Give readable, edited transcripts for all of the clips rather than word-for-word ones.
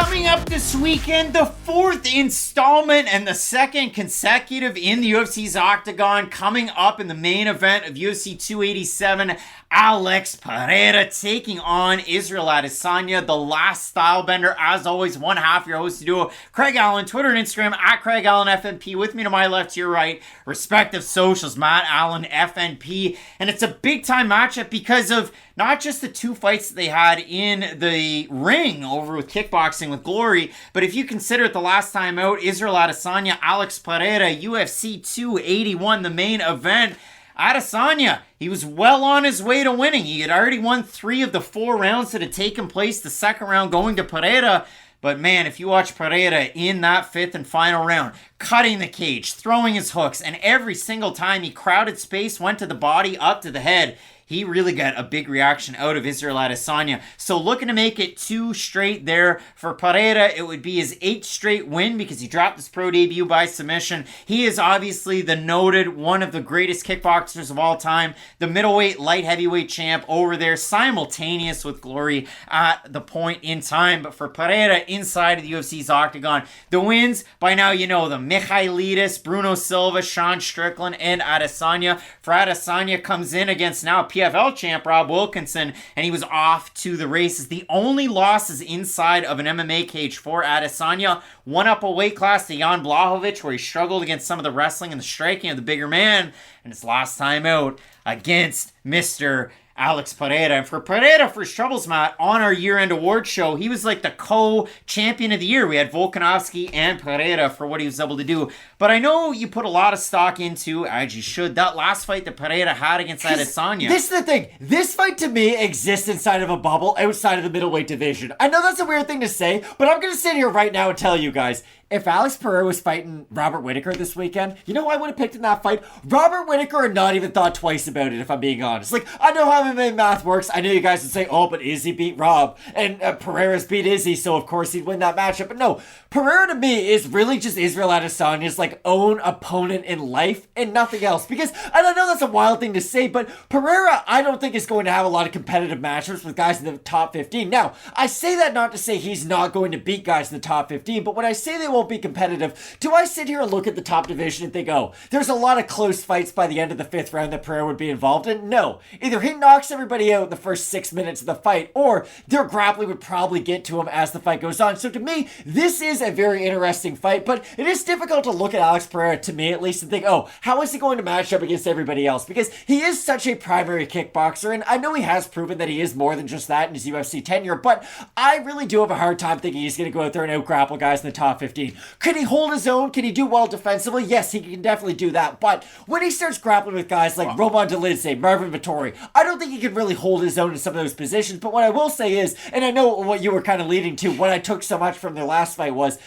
Coming up this weekend, the fourth installment and the second consecutive in the UFC's Octagon. Coming up in the main event of UFC 287, Alex Pereira taking on Israel Adesanya, the Last Stylebender. As always, one half your host duo, Craig Allen, Twitter and Instagram at Craig Allen FNP. With me to my left, to your right, respective socials, Matt Allen FNP. And it's a big time matchup because of not just the two fights that they had in the ring over with Kickboxing with Glory, but if you consider it the last time out, Israel Adesanya, Alex Pereira, UFC 281, the main event. Adesanya, he was well on his way to winning. He had already won 3 of the 4 rounds that had taken place, the second round going to Pereira. But man, if you watch Pereira in that 5th and final round, cutting the cage, throwing his hooks, and every single time he crowded space, went to the body, up to the head, he really got a big reaction out of Israel Adesanya. So looking to make it 2 straight there. For Pereira, it would be his 8th straight win because he dropped his pro debut by submission. He is obviously the noted one of the greatest kickboxers of all time. The middleweight, light heavyweight champ over there, simultaneous with Glory at the point in time. But for Pereira, inside of the UFC's Octagon, the wins, by now you know them. Michailidis, Bruno Silva, Sean Strickland, and Adesanya. For Adesanya, comes in against now PFL champ Rob Wilkinson, and he was off to the races. The only losses inside of an MMA cage for Adesanya, one up a weight class to Jan Blachowicz, where he struggled against some of the wrestling and the striking of the bigger man, and his last time out against Mr. Alex Pereira. And for Pereira, for his troubles, Matt, on our year-end award show, he was like the co-champion of the year. We had Volkanovski and Pereira for what he was able to do. But I know you put a lot of stock into, as you should, that last fight that Pereira had against Adesanya. This is the thing. This fight, to me, exists inside of a bubble outside of the middleweight division. I know that's a weird thing to say, but I'm going to sit here right now and tell you guys, if Alex Pereira was fighting Robert Whittaker this weekend, you know who I would have picked in that fight? Robert Whittaker, and not even thought twice about it, if I'm being honest. Like, I know how MMA math works. I know you guys would say, oh, but Izzy beat Rob, and Pereira's beat Izzy, so of course he'd win that matchup. But no, Pereira to me is really just Israel Adesanya's like own opponent in life and nothing else. Because, and I know that's a wild thing to say, but Pereira, I don't think is going to have a lot of competitive matchups with guys in the top 15. Now, I say that not to say he's not going to beat guys in the top 15, but when I say they won't be competitive, do I sit here and look at the top division and think, oh, there's a lot of close fights by the end of the 5th round that Pereira would be involved in? No. Either he knocks everybody out in the first 6 minutes of the fight, or their grappling would probably get to him as the fight goes on. So to me, this is a very interesting fight, but it is difficult to look at Alex Pereira, to me at least, and think, oh, how is he going to match up against everybody else? Because he is such a primary kickboxer, and I know he has proven that he is more than just that in his UFC tenure, but I really do have a hard time thinking he's going to go out there and out-grapple guys in the top 15. Can he hold his own? Can he do well defensively? Yes, he can definitely do that. But when he starts grappling with guys like Roman Dolidze, Marvin Vettori, I don't think he can really hold his own in some of those positions. But what I will say is, and I know what you were kind of leading to, what I took so much from their last fight was,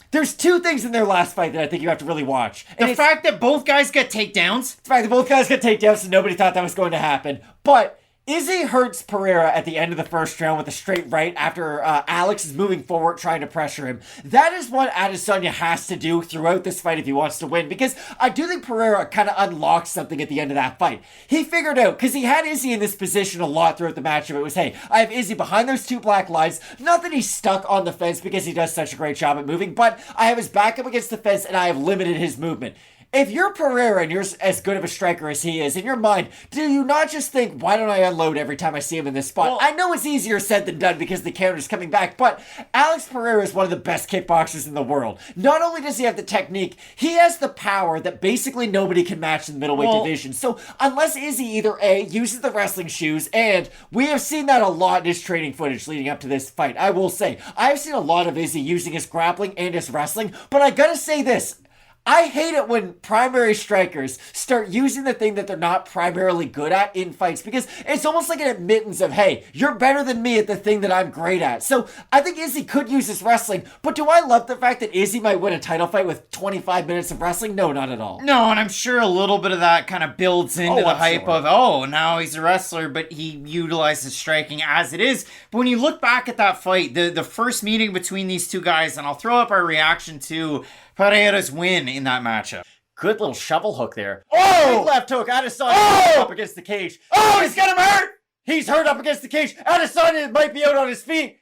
there's 2 things in their last fight that I think you have to really watch. And the fact that both guys got takedowns. The fact that both guys got takedowns, so nobody thought that was going to happen. But Izzy hurts Pereira at the end of the first round with a straight right after Alex is moving forward trying to pressure him. That is what Adesanya has to do throughout this fight if he wants to win, because I do think Pereira kind of unlocks something at the end of that fight. He figured out, because he had Izzy in this position a lot throughout the matchup, it was, hey, I have Izzy behind those 2 black lines, not that he's stuck on the fence because he does such a great job at moving, but I have his back up against the fence and I have limited his movement. If you're Pereira and you're as good of a striker as he is, in your mind, do you not just think, why don't I unload every time I see him in this spot? Well, I know it's easier said than done because the counter's coming back, but Alex Pereira is one of the best kickboxers in the world. Not only does he have the technique, he has the power that basically nobody can match in the middleweight division. So unless Izzy either A, uses the wrestling shoes, and we have seen that a lot in his training footage leading up to this fight, I will say, I've seen a lot of Izzy using his grappling and his wrestling, but I gotta say this, I hate it when primary strikers start using the thing that they're not primarily good at in fights, because it's almost like an admittance of, hey, you're better than me at the thing that I'm great at. So I think Izzy could use his wrestling, but do I love the fact that Izzy might win a title fight with 25 minutes of wrestling? No, not at all. No, and I'm sure a little bit of that kind of builds into the hype of, oh, now he's a wrestler, but he utilizes striking as it is. But when you look back at that fight, the first meeting between these 2 guys, and I'll throw up our reaction to Pereira's win in that matchup. Good little shovel hook there. Oh! Big left hook. Adesanya up against the cage. Oh, he's got him hurt! He's hurt up against the cage. Adesanya might be out on his feet.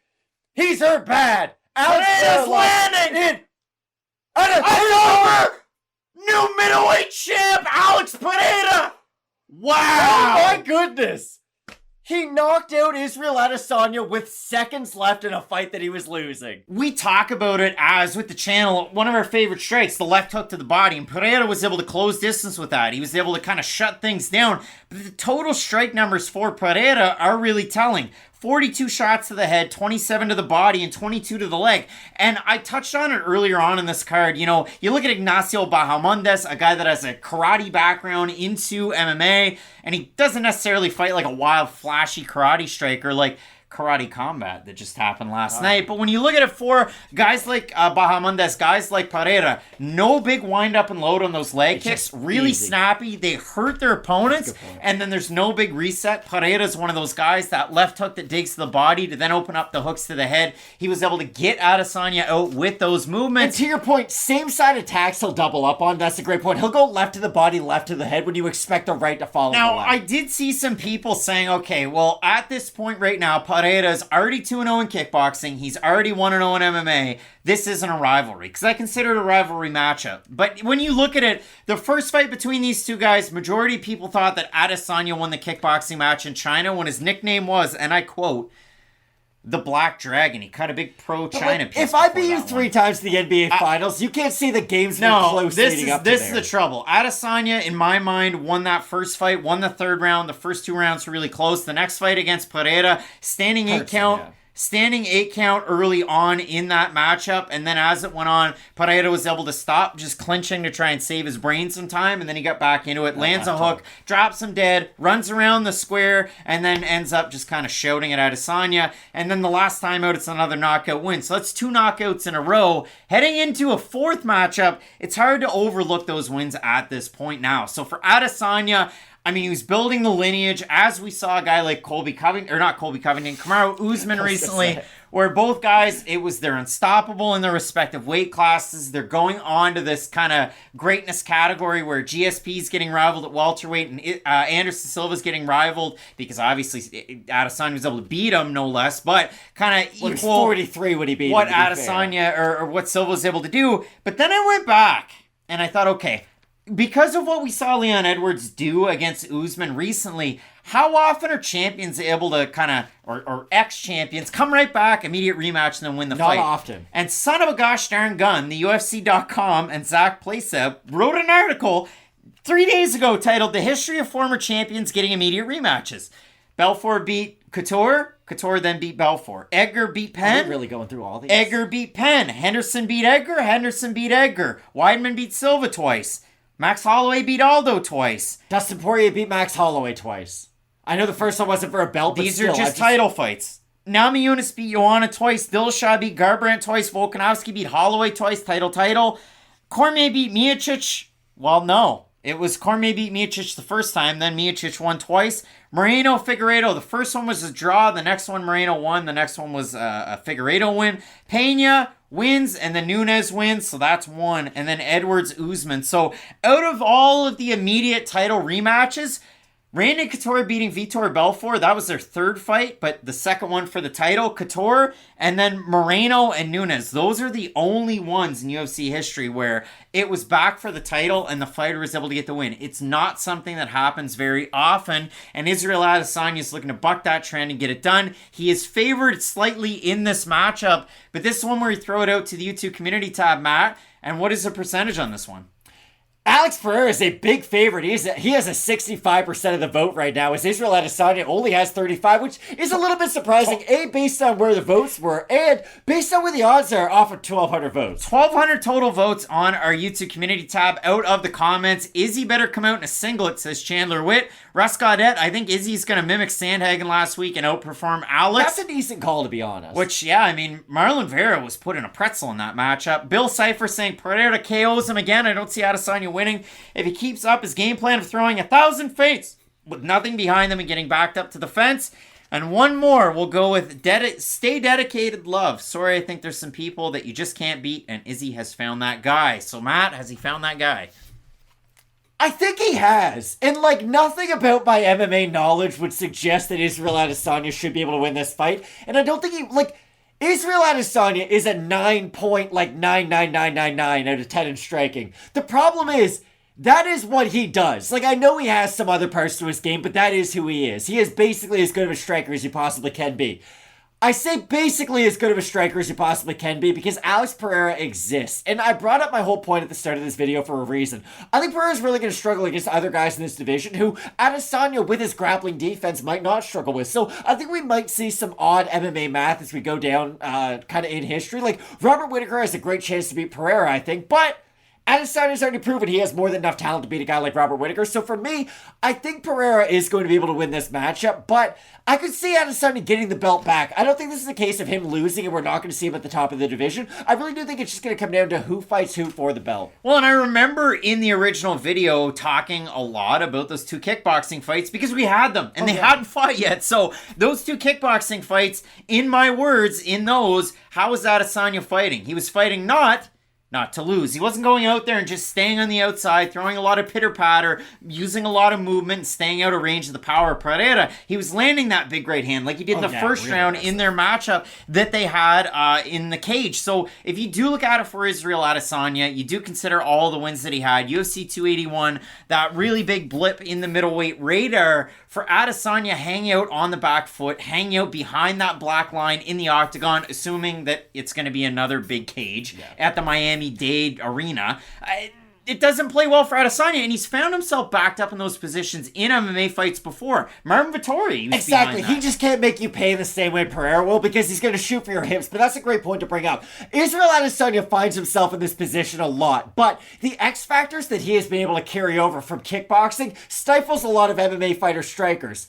He's hurt bad. Pereira's landing! In. It's over! New middleweight champ, Alex Pereira! Wow! Oh my goodness! He knocked out Israel Adesanya with seconds left in a fight that he was losing. We talk about it as, with the channel, one of our favorite strikes, the left hook to the body, and Pereira was able to close distance with that. He was able to kind of shut things down. But the total strike numbers for Pereira are really telling. 42 shots to the head, 27 to the body, and 22 to the leg. And I touched on it earlier on in this card. You know, you look at Ignacio Bahamondes, a guy that has a karate background into MMA, and he doesn't necessarily fight like a wild, flashy karate striker like Karate Combat that just happened last night. But when you look at it for guys like Bahamondes, guys like Pereira, no big wind up and load on those leg kicks, really easy. snappy. They hurt their opponents, and then there's no big reset. Pereira's one of those guys, that left hook that digs to the body to then open up the hooks to the head. He was able to get Adesanya out with those And movements. to your point, same side attacks he'll double up on. That's a great point. He'll go left to the body, left to the head when you expect the right to follow Now, the left. I did see some people saying, okay, well, at this point right now, Pereira's already 2-0 in kickboxing. He's already 1-0 in MMA. This isn't a rivalry, because I consider it a rivalry matchup. But when you look at it, the first fight between these two guys, majority of people thought that Adesanya won the kickboxing match in China when his nickname was, and I quote, the Black Dragon. He cut a big pro-China piece. If I before beat you that three one. times in the NBA Finals, you can't see the games were No, close this leading is up to this there. is the trouble. Adesanya, in my mind, won that first fight, won the third round. The first two rounds were really close. The next fight against Pereira, standing 8 count. Yeah. Standing 8 count early on in that matchup, and then as it went on, Pereira was able to stop, just clinching to try and save his brain some time, and then he got back into it, lands a hook, drops him dead, runs around the square, and then ends up just kind of shouting at Adesanya, and then the last time out, it's another knockout win. So that's 2 knockouts in a row. Heading into a fourth matchup, it's hard to overlook those wins at this point now. So for Adesanya, I mean, he was building the lineage, as we saw a guy like Kamaru Usman recently, where both guys, they're unstoppable in their respective weight classes. They're going on to this kind of greatness category where GSP's getting rivaled at welterweight, and Anderson Silva's getting rivaled because obviously Adesanya was able to beat him, no less, but kind of Well, he was equal 43 when he beat what him, to be Adesanya or what Silva was able to do. But then I went back and I thought, okay, because of what we saw Leon Edwards do against Usman recently, how often are champions able to kind of, or ex-champions, come right back, immediate rematch, and then win the fight? Not often. And son of a gosh darn gun, the UFC.com and Zach Placeb wrote an article 3 days ago titled The History of Former Champions Getting Immediate Rematches. Belfort beat Couture. Couture then beat Belfort. Edgar beat Penn. We're really going through all these. Edgar beat Penn. Henderson beat Edgar. Henderson beat Edgar. Weidman beat Silva twice. Max Holloway beat Aldo twice. Dustin Poirier beat Max Holloway twice. I know the first one wasn't for a belt, but These still, are just title fights. Namajunas beat Joanna twice. Dillashaw beat Garbrandt twice. Volkanovski beat Holloway twice. Title. Cormier beat Miocic. Well, no. It was Cormier beat Miocic the first time. Then Miocic won twice. Moreno, Figueiredo. The first one was a draw. The next one, Moreno won. The next one was a Figueiredo win. Pena wins, and then Nunes wins, so that's 1. And then Edwards, Usman. So out of all of the immediate title rematches, Randy Couture beating Vitor Belfort, that was their third fight, but the second one for the title, Couture, and then Moreno and Nunes. Those are the only ones in UFC history where it was back for the title and the fighter was able to get the win. It's not something that happens very often, and Israel Adesanya is looking to buck that trend and get it done. He is favored slightly in this matchup, but this is one where you throw it out to the YouTube community tab, Matt, and what is the percentage on this one? Alex Pereira is a big favorite. He has a 65% of the vote right now, as Israel Adesanya only has 35, which is a little bit surprising, A, based on where the votes were, and based on where the odds are off of 1,200 votes. 1,200 total votes on our YouTube community tab. Out of the comments, Izzy better come out in a singlet, says Chandler Witt. Russ Gaudette, I think Izzy's going to mimic Sandhagen last week and outperform Alex. That's a decent call, to be honest. Which, yeah, I mean, Marlon Vera was put in a pretzel in that matchup. Bill Cipher saying Pereira KOs him again. I don't see Adesanya winning if he keeps up his game plan of throwing 1,000 feints with nothing behind them and getting backed up to the fence. And one more, we'll go with Stay Dedicated Love. Sorry, I think there's some people that you just can't beat, and Izzy has found that guy. So, Matt, has he found that guy? I think he has. And, nothing about my MMA knowledge would suggest that Israel Adesanya should be able to win this fight. And I don't think Israel Adesanya is a 9.99999 out of 10 in striking. The problem is, that is what he does. Like, I know he has some other parts to his game, but that is who he is. He is basically as good of a striker as he possibly can be. I say basically as good of a striker as he possibly can be because Alex Pereira exists. And I brought up my whole point at the start of this video for a reason. I think Pereira's really going to struggle against other guys in this division who Adesanya with his grappling defense might not struggle with. So I think we might see some odd MMA math as we go down kind of in history. Like, Robert Whittaker has a great chance to beat Pereira, I think, but Adesanya's already proven he has more than enough talent to beat a guy like Robert Whittaker. So for me, I think Pereira is going to be able to win this matchup, but I could see Adesanya getting the belt back. I don't think this is a case of him losing and we're not going to see him at the top of the division. I really do think it's just going to come down to who fights who for the belt. Well, and I remember in the original video talking a lot about those two kickboxing fights because we had them and they hadn't fought yet. So those two kickboxing fights, in my words, in those, how was Adesanya fighting? He was fighting not to lose. He wasn't going out there and just staying on the outside, throwing a lot of pitter-patter, using a lot of movement, staying out of range of the power of Pereira. He was landing that big right hand like he did in the first round in their matchup that they had in the cage. So if you do look at it for Israel Adesanya, you do consider all the wins that he had. UFC 281, that really big blip in the middleweight radar for Adesanya hanging out on the back foot, hanging out behind that black line in the octagon, assuming that it's going to be another big cage at the Miami-Dade Arena. It doesn't play well for Adesanya, and he's found himself backed up in those positions in MMA fights before. Marvin Vettori, exactly. He just can't make you pay the same way Pereira will because he's going to shoot for your hips, but that's a great point to bring up. Israel Adesanya finds himself in this position a lot, but the X factors that he has been able to carry over from kickboxing stifles a lot of MMA fighter strikers.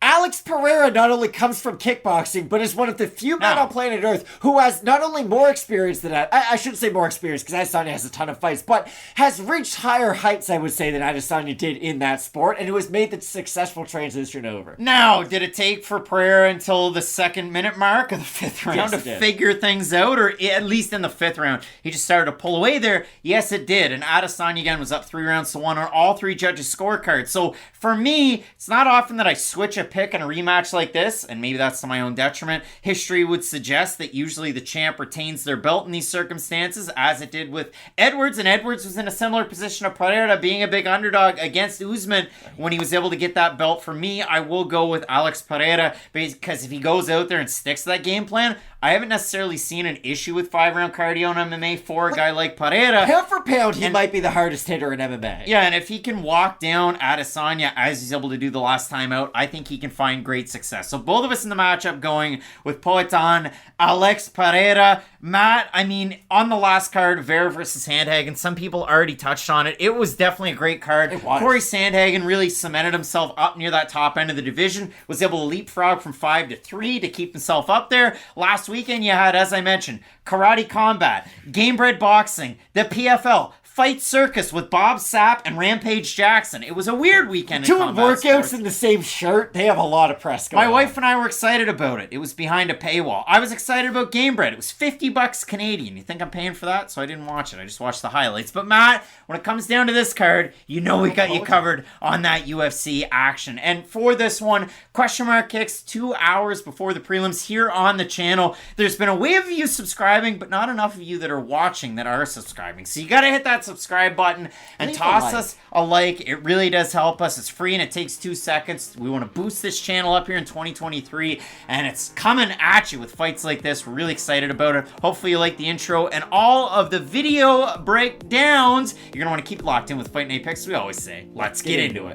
Alex Pereira not only comes from kickboxing, but is one of the few men on planet Earth who has not only more experience than I shouldn't say more experience because Adesanya has a ton of fights, but has reached higher heights, I would say, than Adesanya did in that sport, and who has made the successful transition over. Now, did it take for Pereira until the 2nd minute mark of the 5th round to figure things out, or at least in the 5th round, he just started to pull away there? Yes, it did, and Adesanya again was up 3-1 on all 3 judges' scorecards. So for me, it's not often that I switch a pick in a rematch like this, and maybe that's to my own detriment. History would suggest that usually the champ retains their belt in these circumstances, as it did with Edwards, and Edwards was in a similar position of Pereira, being a big underdog against Usman when he was able to get that belt. For me, I will go with Alex Pereira, because if he goes out there and sticks to that game plan, I haven't necessarily seen an issue with 5-round cardio in MMA for a guy like Pereira. Pound for pound, he might be the hardest hitter in MMA. Yeah, and if he can walk down Adesanya as he's able to do the last time out, I think he can find great success. So both of us in the matchup going with Poatan, Alex Pereira. Matt, I mean, on the last card, Vera versus Sandhagen, some people already touched on it. It was definitely a great card. Corey Sandhagen really cemented himself up near that top end of the division, was able to leapfrog from 5 to 3 to keep himself up there. Last weekend, you had, as I mentioned, Karate Combat, Game Bred Boxing, the PFL, Fight Circus with Bob Sapp and Rampage Jackson. It was a weird weekend. Doing workouts sports. In the same shirt, they have a lot of press going on. My wife and I were excited about it. It was behind a paywall. I was excited about Game Bred. It was $50 Canadian. You think I'm paying for that? So I didn't watch it. I just watched the highlights. But Matt, when it comes down to this card, you know we got you covered on that UFC action. And for this one, question mark kicks 2 hours before the prelims here on the channel. There's been a wave of you subscribing, but not enough of you that are watching that are subscribing. So you got to hit that subscribe button and toss us a like. It really does help us. It's free and it takes 2 seconds. We want to boost this channel up here in 2023, and it's coming at you with fights like this. We're really excited about it. Hopefully you like the intro and all of the video breakdowns. You're going to want to keep locked in with Fight Night Picks. We always say, let's get into it.